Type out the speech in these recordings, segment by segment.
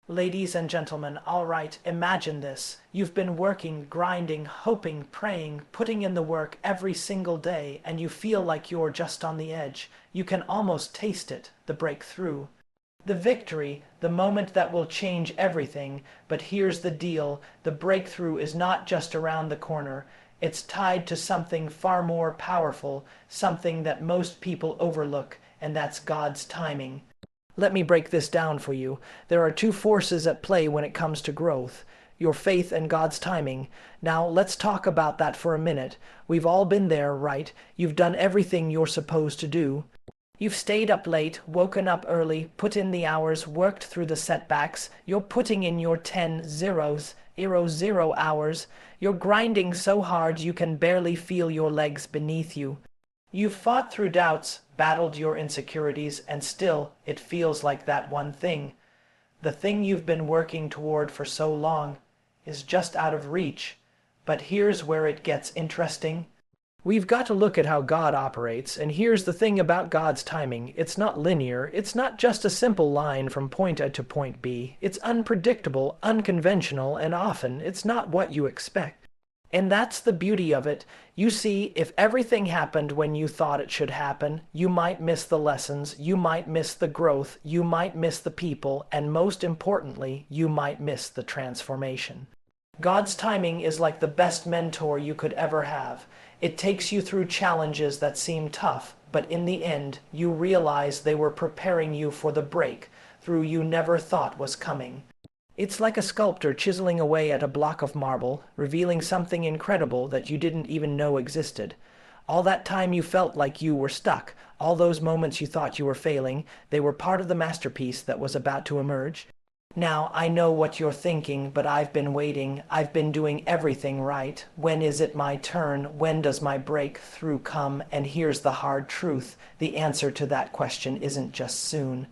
Ladies and gentlemen, all right, imagine this. You've been working, grinding, hoping, praying, putting in the work every single day, and you feel like you're just on the edge. You can almost taste it, the breakthrough. The victory, the moment that will change everything. But here's the deal, the breakthrough is not just around the corner. It's tied to something far more powerful, something that most people overlook, and that's God's timing. Let me break this down for you. There are two forces at play when it comes to growth: your faith and God's timing. Now, let's talk about that for a minute. We've all been there, right? You've done everything you're supposed to do. You've stayed up late, woken up early, put in the hours, worked through the setbacks. You're putting in your 10 0 hours. You're grinding so hard you can barely feel your legs beneath you. You've fought through doubts, battled your insecurities, and still it feels like that one thing, the thing you've been working toward for so long, is just out of reach. But here's where it gets interesting. We've got to look at how God operates, and here's the thing about God's timing. It's not linear. It's not just a simple line from point A to point B. It's unpredictable, unconventional, and often it's not what you expect. And that's the beauty of it. You see, if everything happened when you thought it should happen, you might miss the lessons, you might miss the growth, you might miss the people, and most importantly, you might miss the transformation. God's timing is like the best mentor you could ever have. It takes you through challenges that seem tough, but in the end, you realize they were preparing you for the breakthrough you never thought was coming. It's like a sculptor chiseling away at a block of marble, revealing something incredible that you didn't even know existed. All that time you felt like you were stuck, all those moments you thought you were failing, they were part of the masterpiece that was about to emerge. Now, I know what you're thinking, but I've been waiting. I've been doing everything right. When is it my turn? When does my breakthrough come? And here's the hard truth. The answer to that question isn't just soon.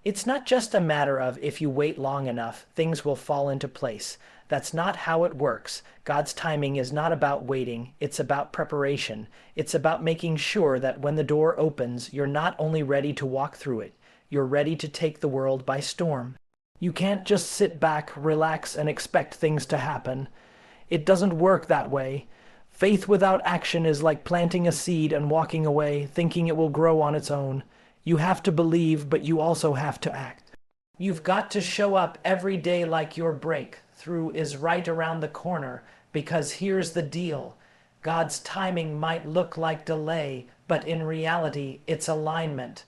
It's not just a matter of if you wait long enough, things will fall into place. That's not how it works. God's timing is not about waiting, it's about preparation. It's about making sure that when the door opens, you're not only ready to walk through it, you're ready to take the world by storm. You can't just sit back, relax, and expect things to happen. It doesn't work that way. Faith without action is like planting a seed and walking away, thinking it will grow on its own. You have to believe, but you also have to act. You've got to show up every day like your breakthrough is right around the corner, because here's the deal. God's timing might look like delay, but in reality, it's alignment.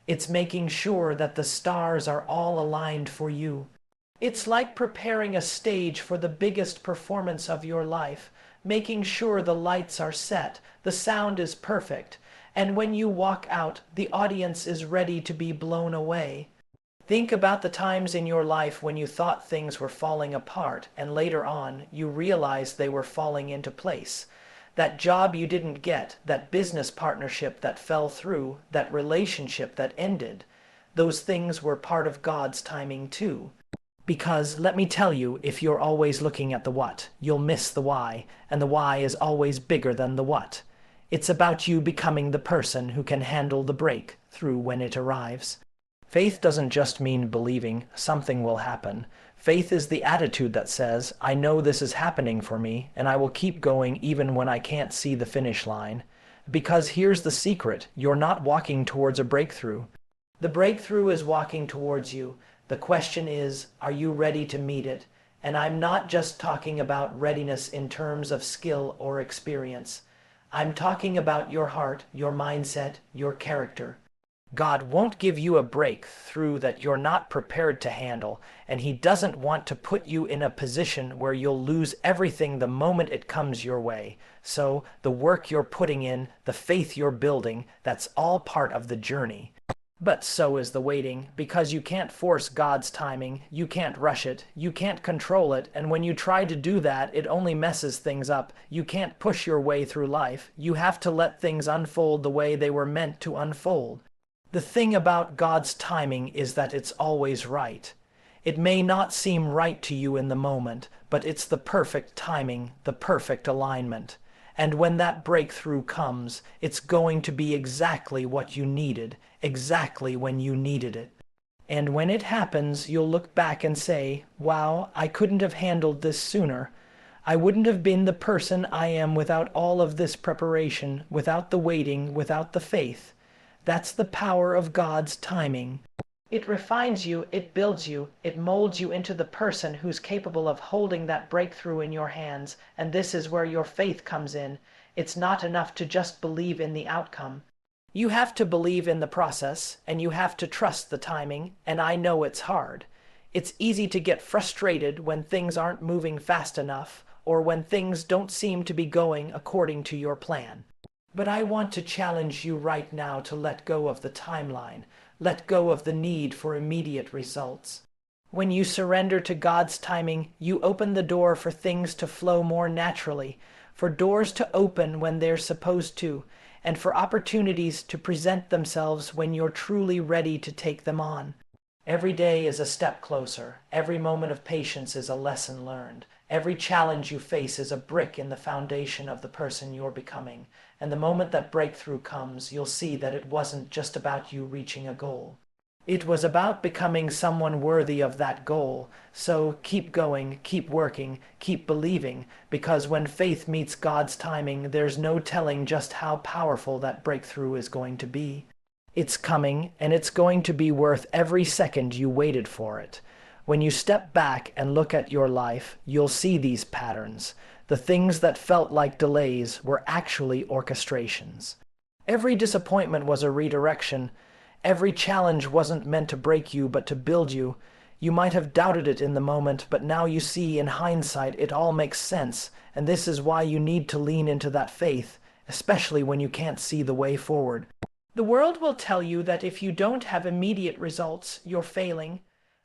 It's making sure that the stars are all aligned for you. It's like preparing a stage for the biggest performance of your life, making sure the lights are set, the sound is perfect, and when you walk out, the audience is ready to be blown away. Think about the times in your life when you thought things were falling apart, and later on, you realized they were falling into place. That job you didn't get, that business partnership that fell through, that relationship that ended, those things were part of God's timing too. Because, let me tell you, if you're always looking at the what, you'll miss the why, and the why is always bigger than the what. It's about you becoming the person who can handle the breakthrough when it arrives. Faith doesn't just mean believing something will happen. Faith is the attitude that says, I know this is happening for me, and I will keep going even when I can't see the finish line. Because here's the secret, you're not walking towards a breakthrough. The breakthrough is walking towards you. The question is, are you ready to meet it? And I'm not just talking about readiness in terms of skill or experience. I'm talking about your heart, your mindset, your character. God won't give you a breakthrough that you're not prepared to handle, and He doesn't want to put you in a position where you'll lose everything the moment it comes your way. So, the work you're putting in, the faith you're building, that's all part of the journey. But so is the waiting, because you can't force God's timing, you can't rush it, you can't control it, and when you try to do that, it only messes things up. You can't push your way through life. You have to let things unfold the way they were meant to unfold. The thing about God's timing is that it's always right. It may not seem right to you in the moment, but it's the perfect timing, the perfect alignment. And when that breakthrough comes, it's going to be exactly what you needed, exactly when you needed it. And when it happens, you'll look back and say, wow, I couldn't have handled this sooner. I wouldn't have been the person I am without all of this preparation, without the waiting, without the faith. That's the power of God's timing. It refines you, it builds you, it molds you into the person who's capable of holding that breakthrough in your hands, and this is where your faith comes in. It's not enough to just believe in the outcome. You have to believe in the process, and you have to trust the timing, and I know it's hard. It's easy to get frustrated when things aren't moving fast enough, or when things don't seem to be going according to your plan. But I want to challenge you right now to let go of the timeline, let go of the need for immediate results. When you surrender to God's timing, you open the door for things to flow more naturally, for doors to open when they're supposed to, and for opportunities to present themselves when you're truly ready to take them on. Every day is a step closer. Every moment of patience is a lesson learned. Every challenge you face is a brick in the foundation of the person you're becoming. And the moment that breakthrough comes, you'll see that it wasn't just about you reaching a goal. It was about becoming someone worthy of that goal. So keep going, keep working, keep believing, because when faith meets God's timing, there's no telling just how powerful that breakthrough is going to be. It's coming, and it's going to be worth every second you waited for it. When you step back and look at your life, you'll see these patterns. The things that felt like delays were actually orchestrations. Every disappointment was a redirection. Every challenge wasn't meant to break you, but to build you. You might have doubted it in the moment, but now you see in hindsight it all makes sense, and this is why you need to lean into that faith, especially when you can't see the way forward. The world will tell you that if you don't have immediate results, you're failing.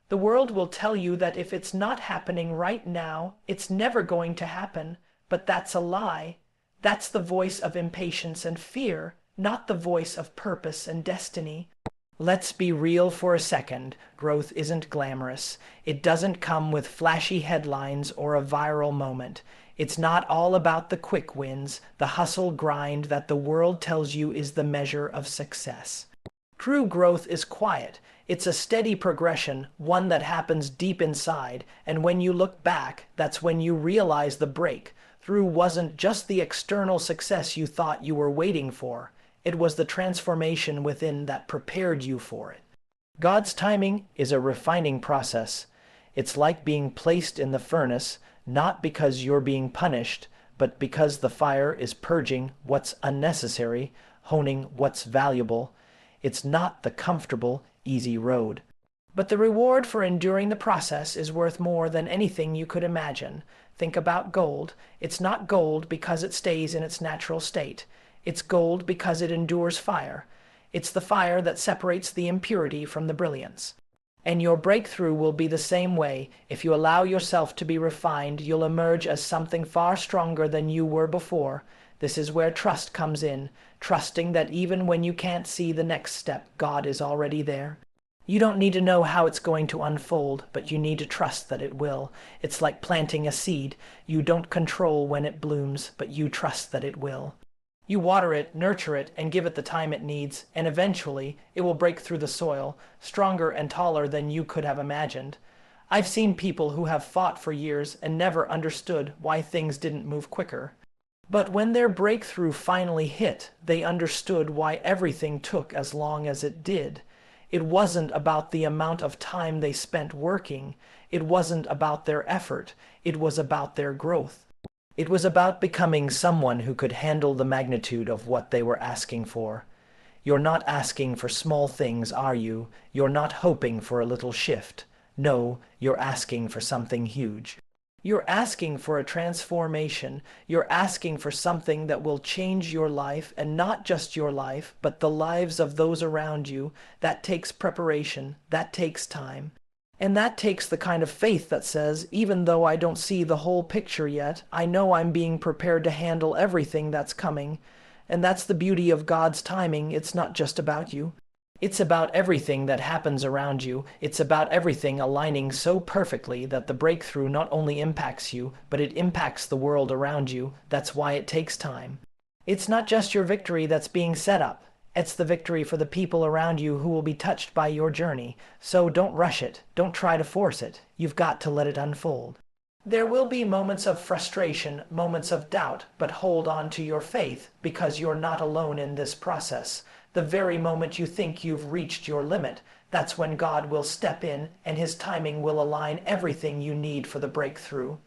The world will tell you that if it's not happening right now, it's never going to happen. But that's a lie. That's the voice of impatience and fear, not the voice of purpose and destiny. Let's be real for a second. Growth isn't glamorous. It doesn't come with flashy headlines or a viral moment. It's not all about the quick wins, the hustle grind that the world tells you is the measure of success. True growth is quiet. It's a steady progression, one that happens deep inside, and when you look back, that's when you realize the breakthrough wasn't just the external success you thought you were waiting for. It was the transformation within that prepared you for it. God's timing is a refining process. It's like being placed in the furnace, not because you're being punished, but because the fire is purging what's unnecessary, honing what's valuable. It's not the comfortable, easy road. But the reward for enduring the process is worth more than anything you could imagine. Think about gold. It's not gold because it stays in its natural state. It's gold because it endures fire. It's the fire that separates the impurity from the brilliance. And your breakthrough will be the same way. If you allow yourself to be refined, you'll emerge as something far stronger than you were before. This is where trust comes in, trusting that even when you can't see the next step, God is already there. You don't need to know how it's going to unfold, but you need to trust that it will. It's like planting a seed. You don't control when it blooms, but you trust that it will. You water it, nurture it, and give it the time it needs, and eventually it will break through the soil, stronger and taller than you could have imagined. I've seen people who have fought for years and never understood why things didn't move quicker. But when their breakthrough finally hit, they understood why everything took as long as it did. It wasn't about the amount of time they spent working. It wasn't about their effort. It was about their growth. It was about becoming someone who could handle the magnitude of what they were asking for. You're not asking for small things, are you? You're not hoping for a little shift. No, you're asking for something huge. You're asking for a transformation. You're asking for something that will change your life, and not just your life, but the lives of those around you. That takes preparation. That takes time. And that takes the kind of faith that says, even though I don't see the whole picture yet, I know I'm being prepared to handle everything that's coming. And that's the beauty of God's timing. It's not just about you. It's about everything that happens around you. It's about everything aligning so perfectly that the breakthrough not only impacts you, but it impacts the world around you. That's why it takes time. It's not just your victory that's being set up. It's the victory for the people around you who will be touched by your journey. So don't rush it. Don't try to force it. You've got to let it unfold. There will be moments of frustration, moments of doubt, but hold on to your faith because you're not alone in this process. The very moment you think you've reached your limit, that's when God will step in and his timing will align everything you need for the breakthrough.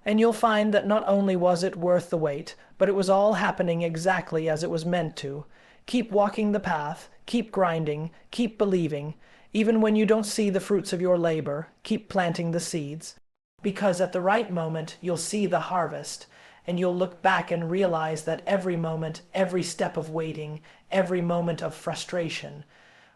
And you'll find that not only was it worth the wait, but it was all happening exactly as it was meant to. Keep walking the path, keep grinding, keep believing. Even when you don't see the fruits of your labor, keep planting the seeds. Because at the right moment, you'll see the harvest, and you'll look back and realize that every moment, every step of waiting, every moment of frustration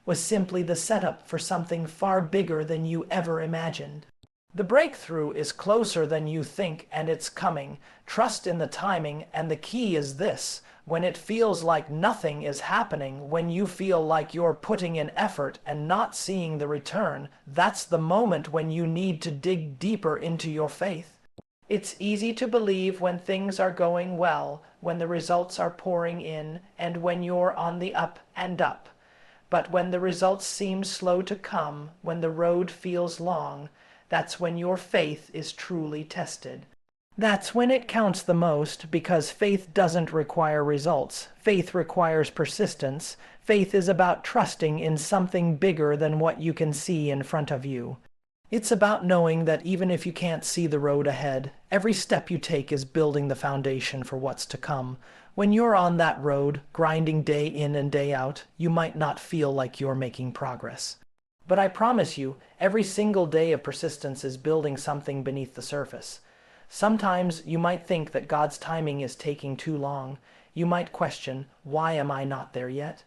was simply the setup for something far bigger than you ever imagined. The breakthrough is closer than you think, and it's coming. Trust in the timing, and the key is this: when it feels like nothing is happening, when you feel like you're putting in effort and not seeing the return, that's the moment when you need to dig deeper into your faith. It's easy to believe when things are going well, when the results are pouring in, and when you're on the up and up. But when the results seem slow to come, when the road feels long, that's when your faith is truly tested. That's when it counts the most, because faith doesn't require results. Faith requires persistence. Faith is about trusting in something bigger than what you can see in front of you. It's about knowing that even if you can't see the road ahead, every step you take is building the foundation for what's to come. When you're on that road, grinding day in and day out, you might not feel like you're making progress. But I promise you, every single day of persistence is building something beneath the surface. Sometimes you might think that God's timing is taking too long. You might question, why am I not there yet?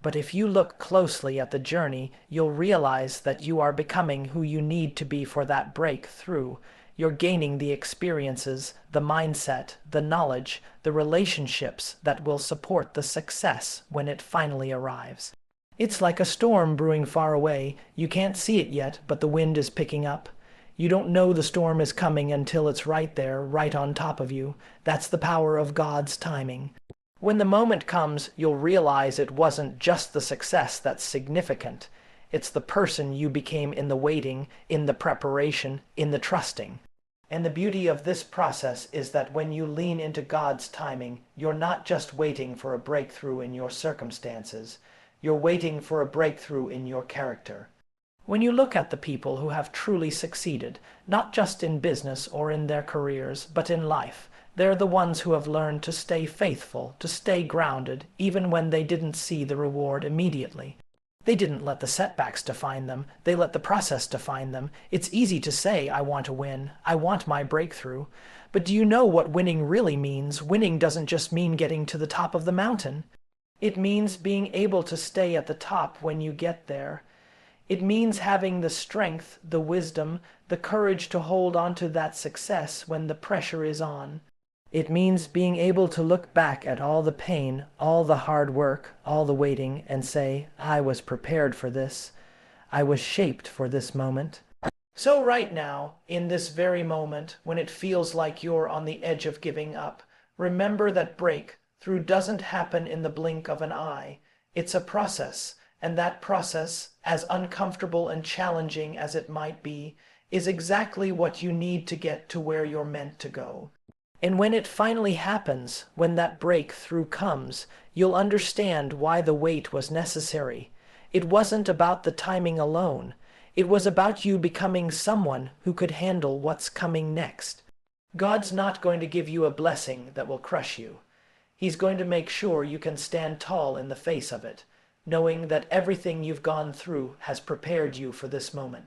But if you look closely at the journey, you'll realize that you are becoming who you need to be for that breakthrough. You're gaining the experiences, the mindset, the knowledge, the relationships that will support the success when it finally arrives. It's like a storm brewing far away. You can't see it yet, but the wind is picking up. You don't know the storm is coming until it's right there, right on top of you. That's the power of God's timing. When the moment comes, you'll realize it wasn't just the success that's significant. It's the person you became in the waiting, in the preparation, in the trusting. And the beauty of this process is that when you lean into God's timing, you're not just waiting for a breakthrough in your circumstances. You're waiting for a breakthrough in your character. When you look at the people who have truly succeeded, not just in business or in their careers, but in life, they're the ones who have learned to stay faithful, to stay grounded, even when they didn't see the reward immediately. They didn't let the setbacks define them. They let the process define them. It's easy to say, I want to win. I want my breakthrough. But do you know what winning really means? Winning doesn't just mean getting to the top of the mountain. It means being able to stay at the top when you get there. It means having the strength, the wisdom, the courage to hold on to that success when the pressure is on. It means being able to look back at all the pain, all the hard work, all the waiting, and say, I was prepared for this. I was shaped for this moment. So right now, in this very moment, when it feels like you're on the edge of giving up, remember that breakthrough doesn't happen in the blink of an eye. It's a process, and that process, as uncomfortable and challenging as it might be, is exactly what you need to get to where you're meant to go. And when it finally happens, when that breakthrough comes, you'll understand why the wait was necessary. It wasn't about the timing alone. It was about you becoming someone who could handle what's coming next. God's not going to give you a blessing that will crush you. He's going to make sure you can stand tall in the face of it, knowing that everything you've gone through has prepared you for this moment.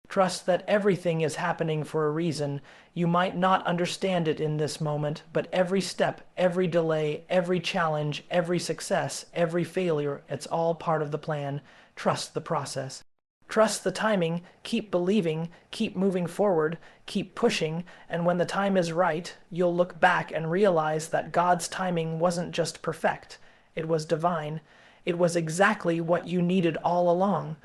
Trust that everything is happening for a reason. You might not understand it in this moment, but every step, every delay, every challenge, every success, every failure, it's all part of the plan. Trust the process. Trust the timing, keep believing, keep moving forward, keep pushing, and when the time is right, you'll look back and realize that God's timing wasn't just perfect. It was divine. It was exactly what you needed all along.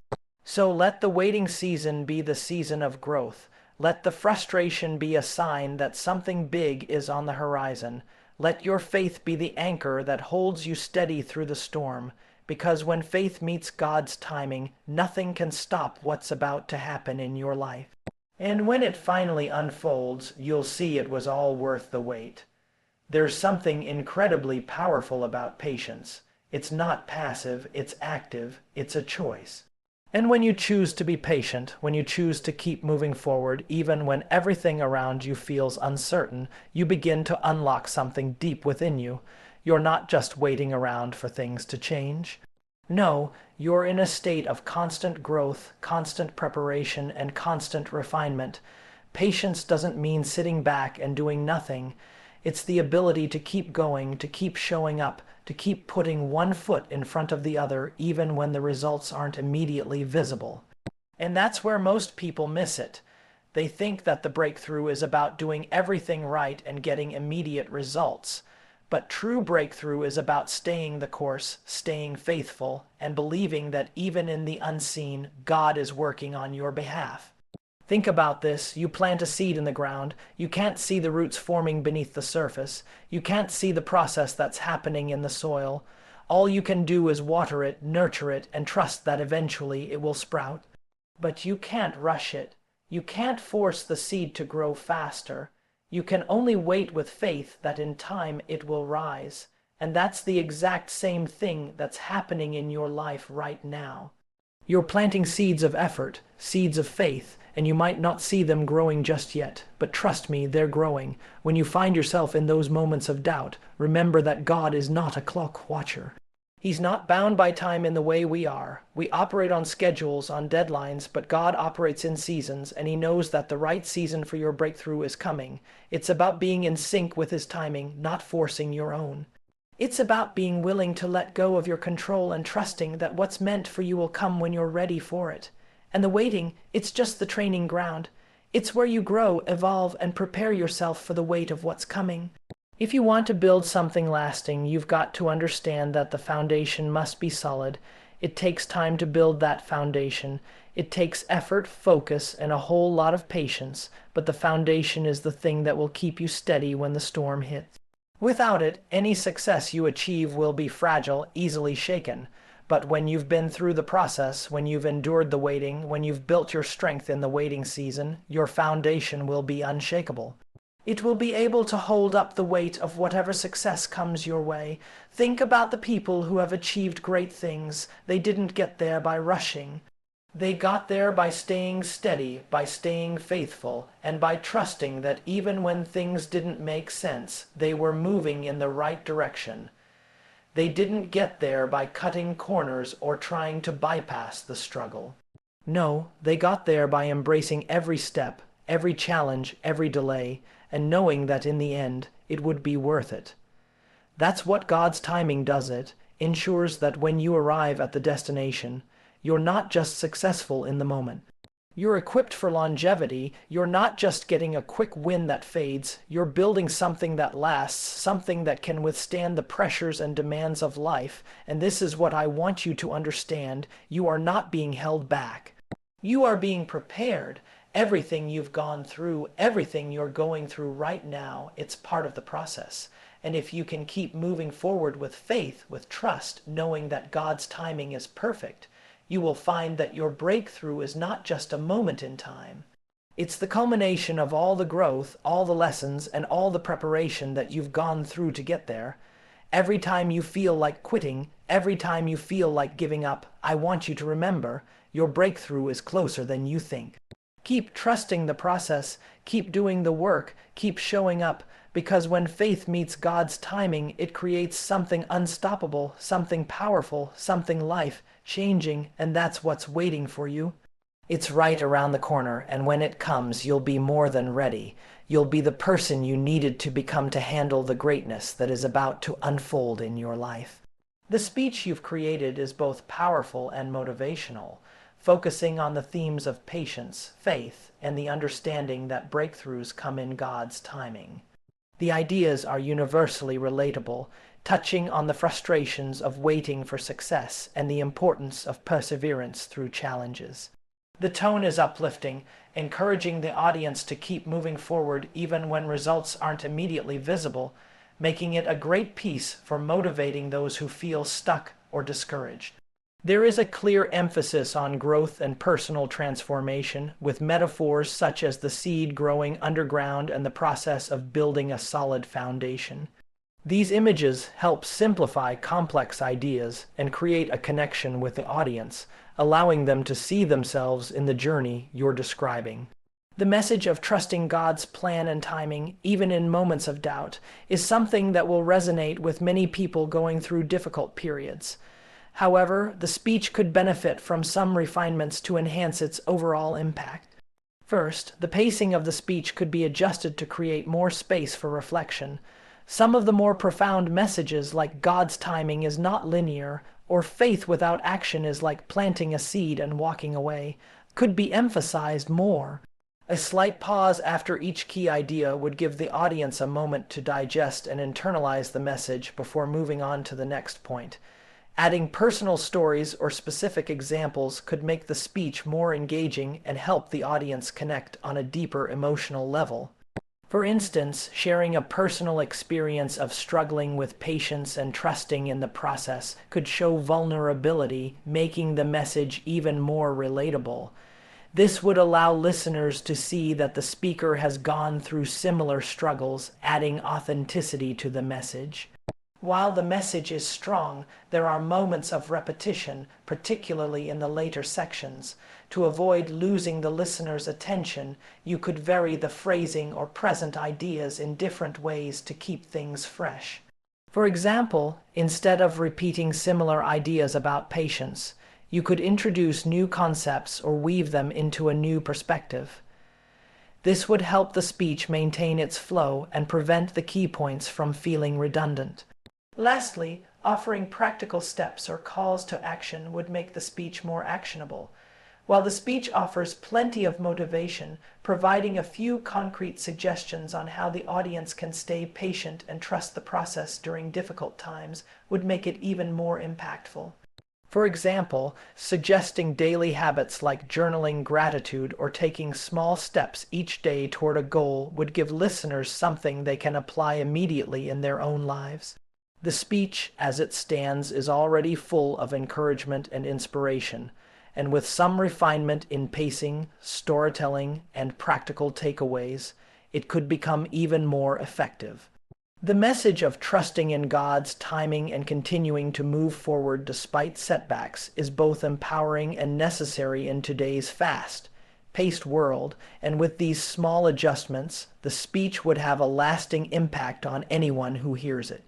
So let the waiting season be the season of growth. Let the frustration be a sign that something big is on the horizon. Let your faith be the anchor that holds you steady through the storm. because when faith meets God's timing, nothing can stop what's about to happen in your life. And when it finally unfolds, you'll see it was all worth the wait. There's something incredibly powerful about patience. It's not passive, it's active, it's a choice. And when you choose to be patient, when you choose to keep moving forward, even when everything around you feels uncertain, you begin to unlock something deep within you. You're not just waiting around for things to change. No, you're in a state of constant growth, constant preparation, and constant refinement. Patience doesn't mean sitting back and doing nothing. It's the ability to keep going, to keep showing up, to keep putting one foot in front of the other, even when the results aren't immediately visible. And that's where most people miss it. They think that the breakthrough is about doing everything right and getting immediate results. But true breakthrough is about staying the course, staying faithful, and believing that even in the unseen, God is working on your behalf. Think about this. You plant a seed in the ground. You can't see the roots forming beneath the surface. You can't see the process that's happening in the soil. All you can do is water it, nurture it, and trust that eventually it will sprout. But you can't rush it. You can't force the seed to grow faster. You can only wait with faith that in time it will rise. And that's the exact same thing that's happening in your life right now. You're planting seeds of effort, seeds of faith, and you might not see them growing just yet, but trust me, they're growing. When you find yourself in those moments of doubt, remember that God is not a clock watcher. He's not bound by time in the way we are. We operate on schedules, on deadlines, but God operates in seasons, and He knows that the right season for your breakthrough is coming. It's about being in sync with His timing, not forcing your own. It's about being willing to let go of your control and trusting that what's meant for you will come when you're ready for it. And the waiting, it's just the training ground. It's where you grow, evolve, and prepare yourself for the weight of what's coming. If you want to build something lasting, you've got to understand that the foundation must be solid. It takes time to build that foundation. It takes effort, focus, and a whole lot of patience, but the foundation is the thing that will keep you steady when the storm hits. Without it, any success you achieve will be fragile, easily shaken. But when you've been through the process, when you've endured the waiting, when you've built your strength in the waiting season, your foundation will be unshakable. It will be able to hold up the weight of whatever success comes your way. Think about the people who have achieved great things. They didn't get there by rushing. They got there by staying steady, by staying faithful, and by trusting that even when things didn't make sense, they were moving in the right direction. They didn't get there by cutting corners or trying to bypass the struggle. No, they got there by embracing every step, every challenge, every delay, and knowing that in the end, it would be worth it. That's what God's timing does. It ensures that when you arrive at the destination, you're not just successful in the moment. You're equipped for longevity. You're not just getting a quick win that fades. You're building something that lasts, something that can withstand the pressures and demands of life. And this is what I want you to understand. You are not being held back. You are being prepared. Everything you've gone through, everything you're going through right now, it's part of the process. And if you can keep moving forward with faith, with trust, knowing that God's timing is perfect, you will find that your breakthrough is not just a moment in time. It's the culmination of all the growth, all the lessons, and all the preparation that you've gone through to get there. Every time you feel like quitting, every time you feel like giving up, I want you to remember, your breakthrough is closer than you think. Keep trusting the process, keep doing the work, keep showing up, because when faith meets God's timing, it creates something unstoppable, something powerful, something life-changing, and that's what's waiting for you. It's right around the corner, and when it comes, you'll be more than ready. You'll be the person you needed to become to handle the greatness that is about to unfold in your life. The speech you've created is both powerful and motivational, focusing on the themes of patience, faith, and the understanding that breakthroughs come in God's timing. The ideas are universally relatable, touching on the frustrations of waiting for success and the importance of perseverance through challenges. The tone is uplifting, encouraging the audience to keep moving forward even when results aren't immediately visible, making it a great piece for motivating those who feel stuck, or discouraged. There is a clear emphasis on growth and personal transformation, with metaphors such as the seed growing underground and the process of building a solid foundation. These images help simplify complex ideas and create a connection with the audience, allowing them to see themselves in the journey you're describing. The message of trusting God's plan and timing, even in moments of doubt, is something that will resonate with many people going through difficult periods. However, the speech could benefit from some refinements to enhance its overall impact. First, the pacing of the speech could be adjusted to create more space for reflection. Some of the more profound messages, like God's timing is not linear, or faith without action is like planting a seed and walking away, could be emphasized more. A slight pause after each key idea would give the audience a moment to digest and internalize the message before moving on to the next point. Adding personal stories or specific examples could make the speech more engaging and help the audience connect on a deeper emotional level. For instance, sharing a personal experience of struggling with patience and trusting in the process could show vulnerability, making the message even more relatable. This would allow listeners to see that the speaker has gone through similar struggles, adding authenticity to the message. While the message is strong, there are moments of repetition, particularly in the later sections. To avoid losing the listener's attention, you could vary the phrasing or present ideas in different ways to keep things fresh. For example, instead of repeating similar ideas about patience, you could introduce new concepts or weave them into a new perspective. This would help the speech maintain its flow and prevent the key points from feeling redundant. Lastly, offering practical steps or calls to action would make the speech more actionable. While the speech offers plenty of motivation, providing a few concrete suggestions on how the audience can stay patient and trust the process during difficult times would make it even more impactful. For example, suggesting daily habits like journaling gratitude or taking small steps each day toward a goal would give listeners something they can apply immediately in their own lives. The speech, as it stands, is already full of encouragement and inspiration, and with some refinement in pacing, storytelling, and practical takeaways, it could become even more effective. The message of trusting in God's timing and continuing to move forward despite setbacks is both empowering and necessary in today's fast-paced world, and with these small adjustments, the speech would have a lasting impact on anyone who hears it.